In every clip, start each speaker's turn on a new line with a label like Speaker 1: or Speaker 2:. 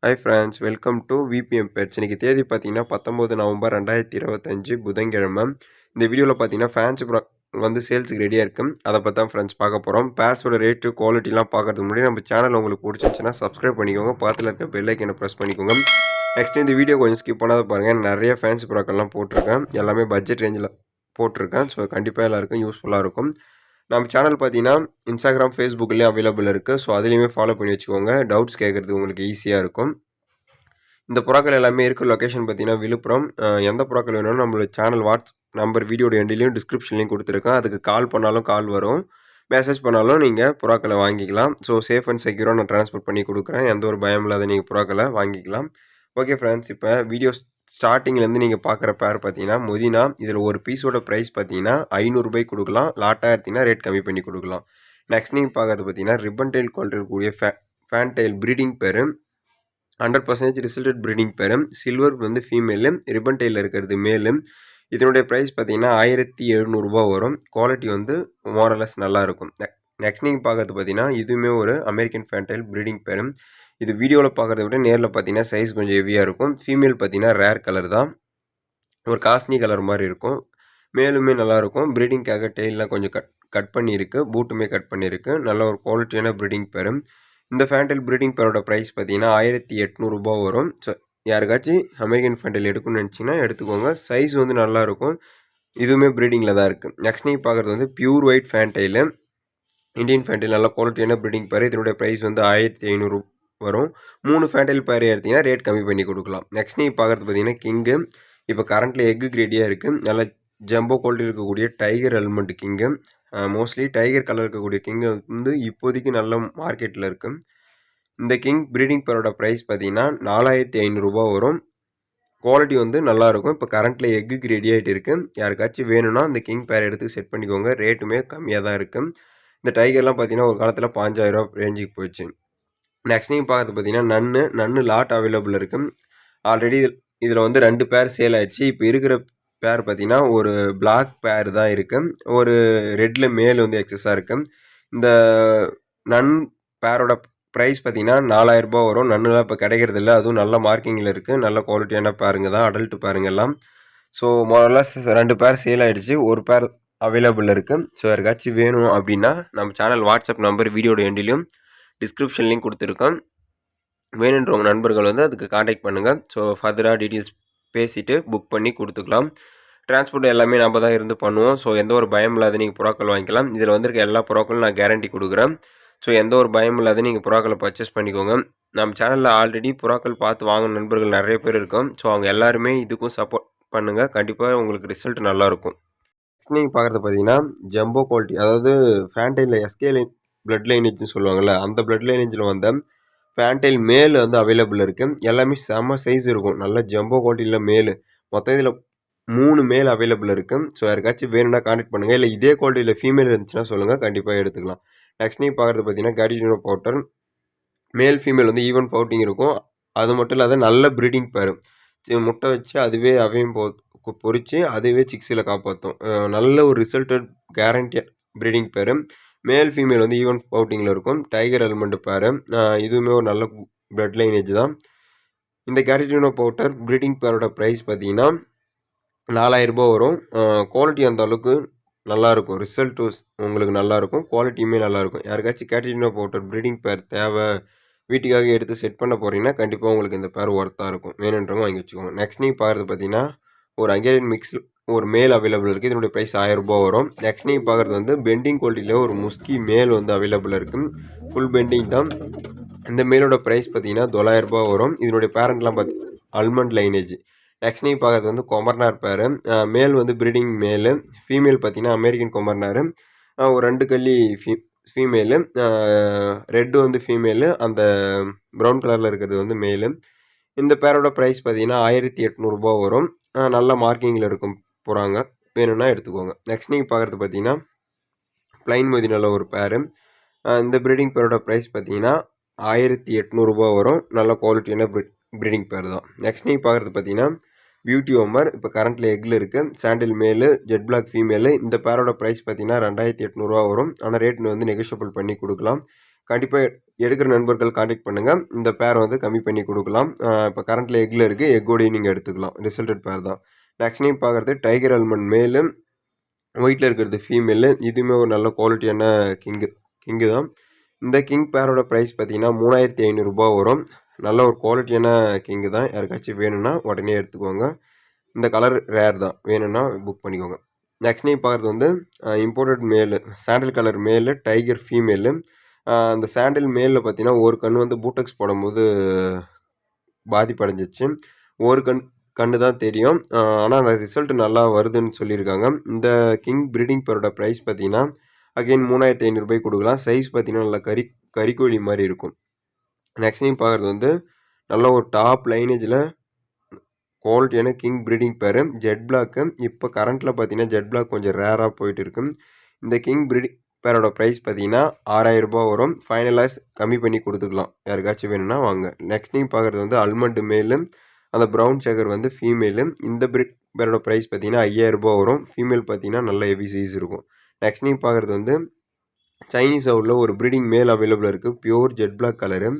Speaker 1: Hi friends, welcome to VBM pets. இன்னைக்கு தேதி பார்த்தீங்கன்னா 19 நவம்பர் 2025 புதன்கிழமை. இந்த வீடியோவில் பார்த்தீங்கன்னா ஃபேன்சி ப்ரா வந்து சேல்ஸுக்கு ரெடியாக இருக்குது. அதை பற்றி தான் ஃப்ரெண்ட்ஸ் பார்க்க போகிறோம். பேர்ஸோட ரேட்டு குவாலிட்டிலாம் பார்க்கறதுக்கு முன்னாடி நம்ம சேனல் உங்களுக்கு பிடிச்சிருந்துச்சுன்னா சப்ஸ்கிரைப் பண்ணிக்கோங்க. பக்கத்தில் இருக்க பெல் ஐக்கனை ப்ரெஸ் பண்ணிக்கோங்க. நெக்ஸ்ட் இந்த வீடியோ கொஞ்சம் ஸ்கிப் பண்ணாத பாருங்கள். நிறைய ஃபேன்சி ப்ராக்கெல்லாம் போட்டிருக்கேன். எல்லாமே பட்ஜெட் ரேஞ்சில் போட்டிருக்கேன். ஸோ கண்டிப்பாக எல்லாருக்கும் யூஸ்ஃபுல்லாக இருக்கும். நம்ம சேனல் பார்த்தீங்கன்னா இன்ஸ்டாகிராம், ஃபேஸ்புக்லேயும் அவைலபிள் இருக்குது. ஸோ அதுலேயுமே ஃபாலோ பண்ணி வச்சுக்கோங்க. டவுட்ஸ் கேட்குறதுக்கு உங்களுக்கு ஈஸியாக இருக்கும். இந்த புறாக்கள் எல்லாமே இருக்கிற லொக்கேஷன் பார்த்தீங்கன்னா விழுப்புரம். எந்த புறாக்கள் வேணும்னு நம்மளோட சேனல் வாட்ஸ்அப் நம்பர் வீடியோட எண்ட்லேயும் டிஸ்கிரிப்ஷன்லேயும் கொடுத்துருக்கேன். அதுக்கு கால் பண்ணாலும் கால் வரும், மெசேஜ் பண்ணாலும் நீங்கள் புறாக்களை வாங்கிக்கலாம். ஸோ சேஃப் அண்ட் செக்யூராக நான் ட்ரான்ஸ்போர்ட் பண்ணி கொடுக்குறேன். எந்த ஒரு பயம் இல்லாத நீங்கள் புறாக்களை வாங்கிக்கலாம். ஓகே ஃப்ரெண்ட்ஸ், இப்போ வீடியோ ஸ்டார்டிங்லேருந்து நீங்கள் பார்க்குற பேர் பார்த்தீங்கன்னா மொதினா. இதில் ஒரு பீஸோட ப்ரைஸ் பார்த்தீங்கன்னா 500 ரூபாய் கொடுக்கலாம். லாட்டாக எடுத்திங்கன்னா ரேட் கம்மி பண்ணி கொடுக்கலாம். நெக்ஸ்ட் நீங்கள் பார்க்குறது பார்த்தீங்கன்னா ரிப்பன் டெயில் குவாலிட்டி இருக்கக்கூடிய ஃபேன் டெயில் ப்ரீடிங் பேர். 100% ரிசல்டட் ப்ரீடிங் பேர். சில்வர் வந்து ஃபீமேலு, ரிப்பன் டெயிலில் இருக்கிறது மேலு. இதனுடைய ப்ரைஸ் பார்த்தீங்கன்னா 1700 ரூபா வரும். குவாலிட்டி வந்து மோரலஸ் நல்லாயிருக்கும். நெக்ஸ்ட் நீங்கள் பார்க்குறது பார்த்தீங்கன்னா இதுவுமே ஒரு அமெரிக்கன் ஃபேன் டெயில் ப்ரீடிங் பேர். இது வீடியோவில் பார்க்குறத விட நேரில் பார்த்தீங்கன்னா சைஸ் கொஞ்சம் ஹெவியாக இருக்கும். ஃபீமேல் பார்த்தீங்கன்னா ரேர் கலர் தான், ஒரு காஸ்ட்லி கலர் மாதிரி இருக்கும். மேலுமே நல்லாயிருக்கும். ப்ரீடிங்காக டெயிலெலாம் கொஞ்சம் கட் பண்ணியிருக்கு, பூட்டுமே கட் பண்ணியிருக்கு. நல்ல ஒரு குவாலிட்டியான ப்ரீடிங் பேர். இந்த ஃபேன்டெயில் ப்ரீடிங் பேரோட ப்ரைஸ் பார்த்தீங்கன்னா 1800 ரூபா வரும். ஸோ யாருக்காச்சும் அமெரிக்கன் ஃபேன்டெயில் எடுக்கணும்னு நினச்சிங்கன்னா எடுத்துக்கோங்க. சைஸ் வந்து நல்லாயிருக்கும். இதுவுமே ப்ரீடிங்கில் தான் இருக்குது. நெக்ஸ்ட் நீங்கள் பார்க்குறது வந்து பியூர் ஒயிட் ஃபேன்டெயிலு, இந்தியன் ஃபேன்டெயில். நல்ல குவாலிட்டியான ப்ரீடிங் பேர். இதனுடைய ப்ரைஸ் வந்து 1500 வரும். 3 ஃபேன்டெயில் பேர் எடுத்திங்கன்னா ரேட் கம்மி பண்ணி கொடுக்கலாம். நெக்ஸ்ட் நீங்கள் பார்க்குறது பார்த்தீங்கன்னா கிங்கு. இப்போ கரண்ட்டில் எக்கு ரெடியாக இருக்குது. நல்ல ஜம்போ குவாலிட்டி இருக்கக்கூடிய tiger element king. Mostly tiger colour இருக்கக்கூடிய கிங்கு வந்து இப்போதைக்கு நல்ல மார்க்கெட்டில் இருக்குது. இந்த கிங் ப்ரீடிங் பேரோட ப்ரைஸ் பார்த்தீங்கன்னா 4500 ரூபா வரும். குவாலிட்டி வந்து நல்லாயிருக்கும். இப்போ கரண்ட்டில் எக்கு ரெடி ஆகிட்டு இருக்குது. யாருக்காச்சும் வேணும்னா இந்த கிங் பேர் எடுத்து செட் பண்ணிக்கோங்க. ரேட்டுமே கம்மியாக தான் இருக்குது. இந்த டைகர்லாம் பார்த்தீங்கன்னா ஒரு காலத்தில் 5000 ரூபா ரேஞ்சுக்கு போயிடுச்சு. நெக்ஸ்ட் நீங்கள் பார்க்குறது பார்த்தீங்கன்னா நன்னு லாட் அவைலபிள் இருக்குது. ஆல்ரெடி இதில் வந்து 2 பேர் சேல் ஆகிடுச்சு. இப்போ இருக்கிற பேர் பார்த்தீங்கன்னா ஒரு பிளாக் பேர் தான் இருக்குது. ஒரு ரெட்டில் மேல் வந்து எக்ஸஸாக இருக்குது. இந்த நன் பேரோட ப்ரைஸ் பார்த்தீங்கன்னா 4000 ரூபா வரும். நன்னுலாம் இப்போ கிடைக்கிறதில்ல. அதுவும் நல்ல மார்க்கிங்கில் இருக்குது. நல்ல குவாலிட்டியான பேருங்க தான், அடல்ட் பேருங்கெல்லாம். ஸோ மோரலஸ் 2 பேர் சேல் ஆகிடுச்சு, ஒரு பேர் அவைலபிள் இருக்குது. ஸோ யாருக்காச்சும் வேணும் அப்படின்னா நம்ம சேனல் வாட்ஸ்அப் நம்பர் வீடியோட எண்டிலையும் டிஸ்கிரிப்ஷன்லேயும் கொடுத்துருக்கோம். வேணுன்றவங்க நண்பர்கள் வந்து அதுக்கு காண்டாக்ட் பண்ணுங்கள். ஸோ ஃபர்தராக டீட்டெயில்ஸ் பேசிவிட்டு புக் பண்ணி கொடுத்துக்கலாம். டிரான்ஸ்போர்ட் எல்லாமே நம்ம தான் இருந்து பண்ணுவோம். ஸோ எந்த ஒரு பயம் இல்லாத நீங்கள் புறாக்கள் வாங்கிக்கலாம். இதில் வந்திருக்க எல்லா புறாக்களும் நான் கேரண்டி கொடுக்குறேன். ஸோ எந்த ஒரு பயம் இல்லாத நீங்கள் புறாக்களை பர்ச்சேஸ் பண்ணிக்கோங்க. நம்ம சேனலில் ஆல்ரெடி புறாக்கள் பார்த்து வாங்கின நண்பர்கள் நிறைய பேர் இருக்கும். ஸோ அவங்க எல்லாருமே இதுக்கும் சப்போர்ட் பண்ணுங்கள். கண்டிப்பாக உங்களுக்கு ரிசல்ட் நல்லாயிருக்கும். நீங்கள் பார்க்குறது பார்த்தீங்கன்னா ஜம்போ குவாலிட்டி, அதாவது ஃபேன்டைலில் எஸ்கே பிளட் லைனேஜ்னு சொல்லுவாங்கள்ல, அந்த பிளட் லைனேஜில் வந்த ஃபேன்டைல் மேல் வந்து அவைலபிள் இருக்குது. எல்லாமே செம்ம சைஸ் இருக்கும். நல்ல ஜம்போ குவாலிட்டியில் மேல். மொத்தம் இதில் 3 மேல் அவைலபிள் இருக்குது. ஸோ யாருக்காச்சும் வேணும்னா கான்டாக்ட் பண்ணுங்கள். இல்லை இதே குவாலிட்டியில் ஃபீமேல் இருந்துச்சுன்னா சொல்லுங்கள், கண்டிப்பாக எடுத்துக்கலாம். நெக்ஸ்ட் நீங்கள் பார்க்குறது பார்த்தீங்கன்னா கேடினோ பவுட்டர். மேல் ஃபீமேல் வந்து ஈவன் பவுட்டிங் இருக்கும். அது மட்டும் இல்லாத நல்ல ப்ரீடிங் பேர். முட்டை வச்சு அதுவே அவையும் பொறிச்சு அதுவே சிக்ஸில் காப்பாற்றும். நல்ல ஒரு ரிசல்ட்டட் கேரண்டியட் ப்ரீடிங் பேர். மேல் ஃபீமேல் வந்து ஈவன் பவுட்டிங்கில் இருக்கும். டைகர் எலிமெண்ட் பேர். இதுவுமே ஒரு நல்ல பிளட் லைனேஜ் தான். இந்த கேடினோ பவுட்டர் ப்ரீடிங் பேரோட ப்ரைஸ் பார்த்தீங்கன்னா 4000 ரூபா வரும். குவாலிட்டி அந்த அளவுக்கு நல்லாயிருக்கும். ரிசல்ட்டு உங்களுக்கு நல்லாயிருக்கும். குவாலிட்டியுமே நல்லாயிருக்கும். யாருக்காச்சும் கேட்டினோ பவுடர் ப்ரீடிங் பேர் தேவை, வீட்டுக்காக எடுத்து செட் பண்ண போகிறீங்கன்னா கண்டிப்பாக உங்களுக்கு இந்த பேர் ஒர்த்தாக இருக்கும். வேணுன்றவங்க வாங்கி வச்சுக்கோங்க. நெக்ஸ்ட் நீங்கள் பார்க்குறது பார்த்தீங்கன்னா ஒரு ஹங்கேரியன் மிக்ஸ் ஒரு மேல் அவைலபிள் இருக்குது. இதனுடைய ப்ரைஸ் 1000 ரூபா வரும். நெக்ஸ்ட் நீங்கள் பார்க்குறது வந்து பெண்டிங் குவாலிட்டியில் ஒரு முஸ்கி மேல் வந்து அவைலபிள் இருக்குது. ஃபுல் பெண்டிங் தான். இந்த மேலோட ப்ரைஸ் பார்த்தீங்கன்னா 900 ரூபா வரும். இதனுடைய பேரண்ட்லாம் பார்த்தீங்கன்னா அல்மண்ட் லைனேஜ். நெக்ஸ்ட் நீங்கள் பார்க்குறது வந்து கொமர்னார் பேர். மேல் வந்து ப்ரீடிங் மேலு, ஃபீமேல் பார்த்தீங்கன்னா அமெரிக்கன் கொமர்னாரு. ஒரு 2 கள்ளி ஃபீமேலு, ரெட்டு வந்து ஃபீமேலு, அந்த ப்ரௌன் கலரில் இருக்கிறது வந்து மேலு. இந்த பேரோட ப்ரைஸ் பார்த்தீங்கன்னா 1800 ரூபா வரும். நல்ல மார்க்கிங்கில் இருக்கும் போகிறாங்க, வேணும்னா எடுத்துக்கோங்க. நெக்ஸ்ட் நீங்கள் பார்க்குறது பார்த்தீங்கன்னா ப்ளைன் மொதினால ஒரு பேரு. இந்த ப்ரீடிங் பேரோட ப்ரைஸ் பார்த்தீங்கன்னா 1800 ரூபா வரும். நல்ல குவாலிட்டியான ப்ரீடிங் பேர் தான். நெக்ஸ்ட் நீங்கள் பார்க்குறது பார்த்தீங்கன்னா பியூட்டி ஓமர். இப்போ கரண்ட்டில் எக்கில் இருக்குது. சாண்டில் மேலு, ஜெட் பிளாக் ஃபீமேலு. இந்த பேரோட ப்ரைஸ் பார்த்தீங்கன்னா 2800 ரூபா வரும். ஆனால் ரேட் வந்து நெகோஷியபிள் பண்ணி கொடுக்கலாம். கண்டிப்பாக எடுக்கிற நண்பர்கள் காண்டாக்ட் பண்ணுங்கள். இந்த பேர் வந்து கம்மி பண்ணி கொடுக்கலாம். இப்போ கரண்ட்டில் எக்கில் இருக்குது. எக்கோடையும் நீங்கள் எடுத்துக்கலாம். ரிசல்டட் பேர் தான். நெக்ஸ்ட் நேம் பார்க்குறது டைகர் அல்மண்ட் மேலு, ஒயிட்டில் இருக்கிறது ஃபீமேலு. இதுவுமே ஒரு நல்ல குவாலிட்டியான கிங்கு தான். இந்த கிங் பேரோட ப்ரைஸ் பார்த்தீங்கன்னா ரூ. 3500 வரும். நல்ல ஒரு குவாலிட்டியான கிங்கு தான். யாருக்காச்சும் வேணும்னா உடனே எடுத்துக்கோங்க. இந்த கலர் ரேர் தான். வேணும்னா புக் பண்ணிக்கோங்க. நெக்ஸ்ட் நேம் பார்க்குறது வந்து இம்போர்ட்டட் மேலு, சாண்டில் கலர் மேலு, டைகர் ஃபீமேலு. அந்த சாண்டில் மேலில் பார்த்தீங்கன்னா ஒரு கண் வந்து பூட்டெக்ஸ் போடும்போது பாதிப்படைஞ்சிச்சு. ஒரு கண்ணு தான் தெரியும். ஆனால் ரிசல்ட் நல்லா வருதுன்னு சொல்லியிருக்காங்க. இந்த கிங் ப்ரீடிங் பேரோட ப்ரைஸ் பார்த்தீங்கன்னா அகைன் ரூ. 3500 கொடுக்கலாம். சைஸ் பார்த்தீங்கன்னா நல்லா கறிக்கோழி மாதிரி இருக்கும். நெக்ஸ்ட் நேம் பார்க்குறது வந்து நல்ல ஒரு டாப் லைனேஜில் குவாலிட்டியான king breeding pair, jet black. இப்போ கரண்ட்டில் பார்த்தீங்கன்னா ஜெட் பிளாக் கொஞ்சம் ரேராக போயிட்டு இருக்கு. இந்த கிங் ப்ரீடிங் பேரோட ப்ரைஸ் பார்த்தீங்கன்னா ரூ. 6000 வரும். ஃபைனலாக கம்மி பண்ணி கொடுத்துக்கலாம். யாருக்காச்சும் வேணும்னா வாங்க. நெக்ஸ்ட் நேம் பார்க்குறது வந்து அல்மண்ட் மேலு, அந்த ப்ரௌன் செக்கர் வந்து ஃபீமேலு. இந்த பேரோட ப்ரைஸ் பார்த்தீங்கன்னா ரூ. 5000 வரும். ஃபீமேல் பார்த்தீங்கன்னா நல்ல ஹெவி சைஸ் இருக்கும். நெக்ஸ்ட் நேம் பார்க்குறது வந்து சைனீஸ் அவுட்டில் ஒரு ப்ரீடிங் மேல் அவைலபிள் இருக்குது. Pure jet black colour.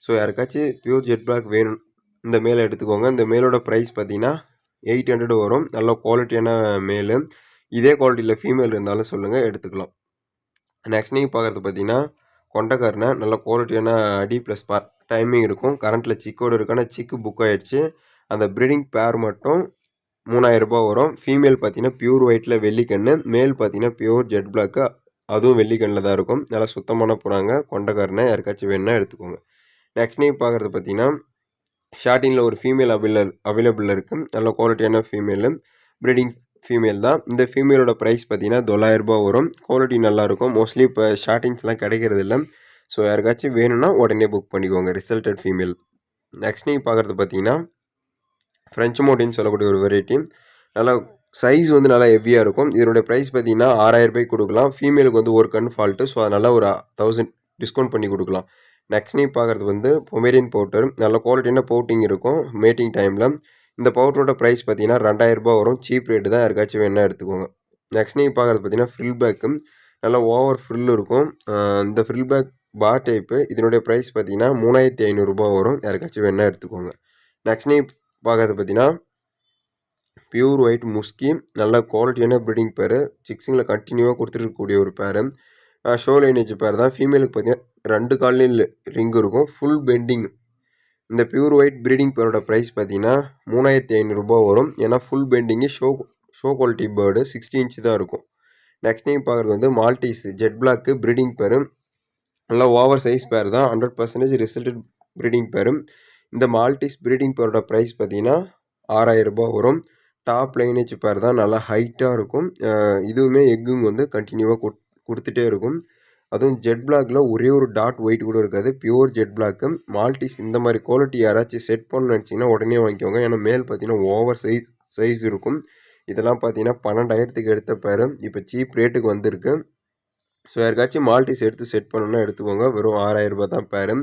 Speaker 1: So யாருக்காச்சும் பியூர் ஜெட் பிளாக் வேணும், இந்த மேலே எடுத்துக்கோங்க. இந்த மேலோட ப்ரைஸ் பார்த்தீங்கன்னா 800 வரும். நல்ல குவாலிட்டியான மேலு. இதே குவாலிட்டியில் ஃபீமேல் இருந்தாலும் சொல்லுங்கள், எடுத்துக்கலாம். நெக்ஸ்ட் நீங்கள் பார்க்குறது பார்த்தீங்கன்னா கொண்டைக்காரனை, நல்ல குவாலிட்டியான அடி ப்ளஸ் டைமிங் இருக்கும். கரண்ட்டில் சிக்கோடு இருக்கு. ஆனால் சிக்கு புக் ஆகிடுச்சு. அந்த ப்ரீடிங் பேர் மட்டும் ரூ. 3000 வரும். ஃபீமேல் பார்த்தீங்கன்னா பியூர் ஒயிட்டில் வெள்ளிக்கண்ணு, மேல் பார்த்தீங்கன்னா பியூர் ஜெட் பிளாக்கு, அதுவும் வெள்ளிக்கண்ணில் தான் இருக்கும். நல்லா சுத்தமான புறாங்க. கொண்டைக்காரனை யாருக்காச்சும் வேணுன்னா எடுத்துக்கோங்க. நெக்ஸ்ட் நீங்கள் பார்க்குறது பார்த்தீங்கன்னா ஷார்ட்டிங்கில் ஒரு ஃபீமேல் அவைலபிள் இருக்குது. நல்ல குவாலிட்டியான ஃபீமேலு, ப்ரீடிங் ஃபீமேல் தான். இந்த ஃபீமேலோட ப்ரைஸ் பார்த்தீங்கன்னா ரூ. 900 வரும். குவாலிட்டி நல்லாயிருக்கும். மோஸ்ட்லி இப்போ ஷார்ட்டிங்ஸ்லாம் கிடைக்கிறது இல்லை. ஸோ யாருக்காச்சும் வேணும்னா உடனே புக் பண்ணிக்கோங்க. Resulted female. நெக்ஸ்ட் நீங்கள் பார்க்குறது பார்த்தீங்கன்னா ஃப்ரெஞ்ச் மோட்டின்னு சொல்லக்கூடிய ஒரு வெரைட்டி. நல்லா சைஸ் வந்து நல்லா ஹெவியாக இருக்கும். இதனுடைய ப்ரைஸ் பார்த்தீங்கன்னா ரூ. 6000 கொடுக்கலாம். ஃபீமேலுக்கு வந்து ஒரு கண் ஃபால்ட்டு. ஸோ அதனால் ஒரு 1000 டிஸ்கவுண்ட் பண்ணி கொடுக்கலாம். நெக்ஸ்ட் நீங்கள் பார்க்குறது வந்து பொமேரியன் பவுடர். நல்ல குவாலிட்டியான பவுட்டிங் இருக்கும் மேட்டிங் டைமில். இந்த பவுடரோட ப்ரைஸ் பார்த்தீங்கன்னா ரூ. 2000 வரும். சீப் ரேட்டு தான். யாருக்காச்சும் வேணா எடுத்துக்கோங்க. நெக்ஸ்ட் நீங்கள் பார்க்குறது பார்த்தீங்கன்னா ஃப்ரில் பேக்கு. நல்லா ஓவர் ஃப்ரில் இருக்கும். இந்த ஃப்ரில் பேக் பார் டைப்பு. இதனுடைய ப்ரைஸ் பார்த்தீங்கன்னா ரூ. 3500 வரும். யாருக்காச்சும் வேணா எடுத்துக்கோங்க. நெக்ஸ்ட் நீங்கள் பார்க்குறது பார்த்தீங்கன்னா பியூர் ஒயிட் முஸ்கி. நல்ல குவாலிட்டியான ப்ரீடிங் பேர். சிக்ஸிங்கில் கண்டினியூவாக கொடுத்துருக்கக்கூடிய ஒரு பேர். ஷோ லைனேஜ் பேர் தான். ஃபீமேலுக்கு பார்த்தீங்கன்னா 2 கால்லையும் ரிங் இருக்கும். Full banding. இந்த பியூர் ஒயிட் ப்ரீடிங் பேரோட ப்ரைஸ் பார்த்தீங்கன்னா ரூ. 3500 வரும். ஏன்னா full banding show quality bird 60 inch தான் இருக்கும். நெக்ஸ்ட் நீங்கள் பார்க்குறது வந்து மால்டீஸ் ஜெட் பிளாக்கு ப்ரீடிங் பேர். நல்லா ஓவர் சைஸ் பேர் தான். 100% ரிசல்டட் ப்ரீடிங் பேர். இந்த மால்டீஸ் ப்ரீடிங் பேரோட ப்ரைஸ் பார்த்தீங்கன்னா ரூ. 6000 வரும். டாப் லைனேஜ் பேர் தான். நல்லா ஹைட்டாக இருக்கும். இதுவுமே எக்குங்க வந்து கண்டினியூவாக கொடுத்துட்டே இருக்கும். அதுவும் ஜெட் பிளாக்ல ஒரே ஒரு டாட் ஒயிட் கூட இருக்காது. Pure jet block. மால்டீஸ் இந்த மாதிரி குவாலிட்டி யாராச்சும் செட் பண்ணணும்னு நினச்சிங்கன்னா உடனே வாங்கிக்கோங்க. ஏன்னா மேல் பார்த்தீங்கன்னா ஓவர் சைஸ் இருக்கும். இதெல்லாம் பார்த்தீங்கன்னா 12,000க்கு எடுத்த பேர். இப்போ சீப் ரேட்டுக்கு வந்திருக்கு. ஸோ யாருக்காச்சும் மால்டீஸ் எடுத்து செட் பண்ணணுன்னா எடுத்துக்கோங்க. வெறும் ரூ. 6000 தான் பேர்.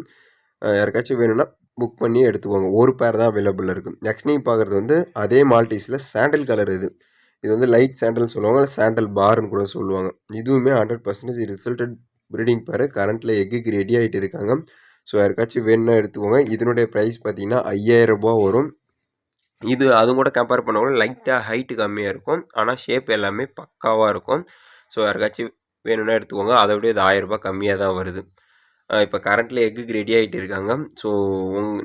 Speaker 1: யாருக்காச்சும் வேணும்னா புக் பண்ணி எடுத்துக்கோங்க. ஒரு பேர் தான் அவைலபிள் இருக்குது. நெக்ஸ்ட் நீங்கள் பார்க்குறது வந்து அதே மால்டீஸில் சாண்டில் கலர் இது. இது வந்து லைட் சாண்டல்னு சொல்லுவாங்க. இல்லை சாண்டல் பார்னு கூட சொல்லுவாங்க. இதுவுமே 100% ரிசல்டட் ப்ரீடிங் பேர். கரண்ட்டில் எக்குக்கு ரெடி ஆகிட்டு இருக்காங்க. ஸோ யாருக்காச்சும் வேணும்னா எடுத்துக்கோங்க. இதனுடைய ப்ரைஸ் பார்த்தீங்கன்னா ரூ. 5000 வரும். இது அதுவும் கூட கம்பேர் பண்ணவங்க லைட்டாக ஹைட்டு கம்மியாக இருக்கும். ஆனால் ஷேப் எல்லாமே பக்காவாக இருக்கும். ஸோ யாருக்காச்சும் வேணும்னா எடுத்துக்கோங்க. அதை விட இது ரூ. 1000 கம்மியாக தான் வருது. இப்போ கரண்ட்டில் எக்குக்கு ரெடி ஆகிட்டு இருக்காங்க. ஸோ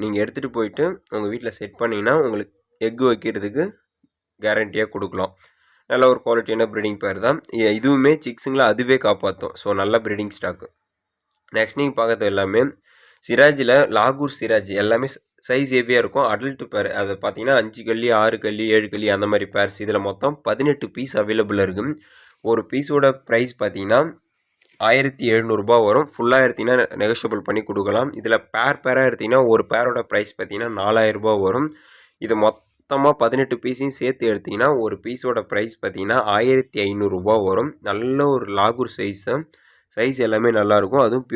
Speaker 1: நீங்கள் எடுத்துகிட்டு போயிட்டு உங்கள் வீட்டில் செட் பண்ணிங்கன்னா உங்களுக்கு எக்கு வைக்கிறதுக்கு கேரண்டியாக கொடுக்கலாம். நல்ல ஒரு குவாலிட்டியான ப்ரீடிங் பேர் தான். இதுவுமே சிக்ஸுங்களை அதுவே காப்பாற்றும். ஸோ நல்ல ப்ரீடிங் ஸ்டாக்கு. நெக்ஸ்ட் நீங்கள் பார்க்குறது எல்லாமே சிராஜில் லாகூர் சிராஜ் எல்லாமே சைஸ் ஹெவியாக இருக்கும். அடல்ட் பேர். அதை பார்த்தீங்கன்னா 5 கல்லி 6 கல்லி 7 கல்லி அந்த மாதிரி பேர்ஸ். இதில் மொத்தம் 18 பீஸ் அவைலபிள் இருக்குது. ஒரு பீஸோட ப்ரைஸ் பார்த்தீங்கன்னா ரூ. 1700 வரும். ஃபுல்லாக எடுத்திங்கன்னா நெகோஷியபிள் பண்ணி கொடுக்கலாம். இதில் பேராக எடுத்திங்கன்னா ஒரு பேரோட ப்ரைஸ் பார்த்தீங்கன்னா ரூ. 4000 வரும். இது மொத்தமாக 18 பீஸையும் சேர்த்து எடுத்திங்கன்னா ஒரு பீஸோட ப்ரைஸ் பார்த்தீங்கன்னா ரூ. 1500 வரும். நல்ல ஒரு லாகூர் சைஸ் எல்லாமே நல்லாயிருக்கும். அதுவும்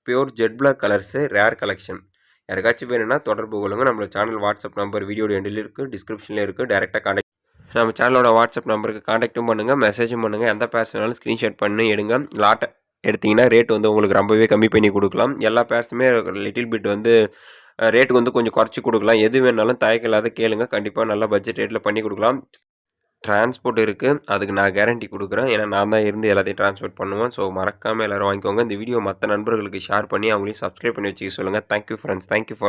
Speaker 1: pure jet black colours rare collection. யாருக்காச்சும் வேணும்னா தொடர்பு கொள்ளுங்கள். நம்மளோட சேனல் வாட்ஸ்அப் நம்பர் வீடியோட எண்டில் இருக்குது, டிஸ்கிரிப்ஷனில் இருக்குது. டேரெக்டாக கான்டாக்ட் நம்ம சேனலோட வாட்ஸ்அப் நம்பருக்கு கான்டாக்டும் பண்ணுங்கள், மெசேஜும் பண்ணுங்கள். எந்த பேர்ஸ் வேணாலும் ஸ்க்ரீன்ஷாட் பண்ணி எடுங்க. எடுத்தீங்கன்னா ரேட் வந்து உங்களுக்கு ரொம்பவே கம்மி பண்ணி குடுக்கலாம். எல்லா பேர்ஸுமே லிட்டில் பிட் வந்து ரேட் வந்து கொஞ்சம் குறைச்சு குடுக்கலாம். எது வேணாலும் தயக்கம் இல்லாத கேளுங்க. கண்டிப்பா நல்ல பட்ஜெட் ரேட்ல பண்ணி குடுக்கலாம். டிரான்ஸ்போர்ட் இருக்கு. அதுக்கு நான் கேரண்டி குடுக்குறேன். ஏன்னா நான் தான் இருந்து எல்லாத்தையும் டிரான்ஸ்போர்ட் பண்ணுவேன். ஸோ மறக்காம எல்லாரும் வாங்கிக்கோங்க. இந்த வீடியோ மத்த நண்பர்களுக்கு ஷேர் பண்ணி அவங்களையும் சப்ஸ்கிரைப் பண்ணி வச்சுக்க சொல்லுங்க. Thank you friends. Thank you for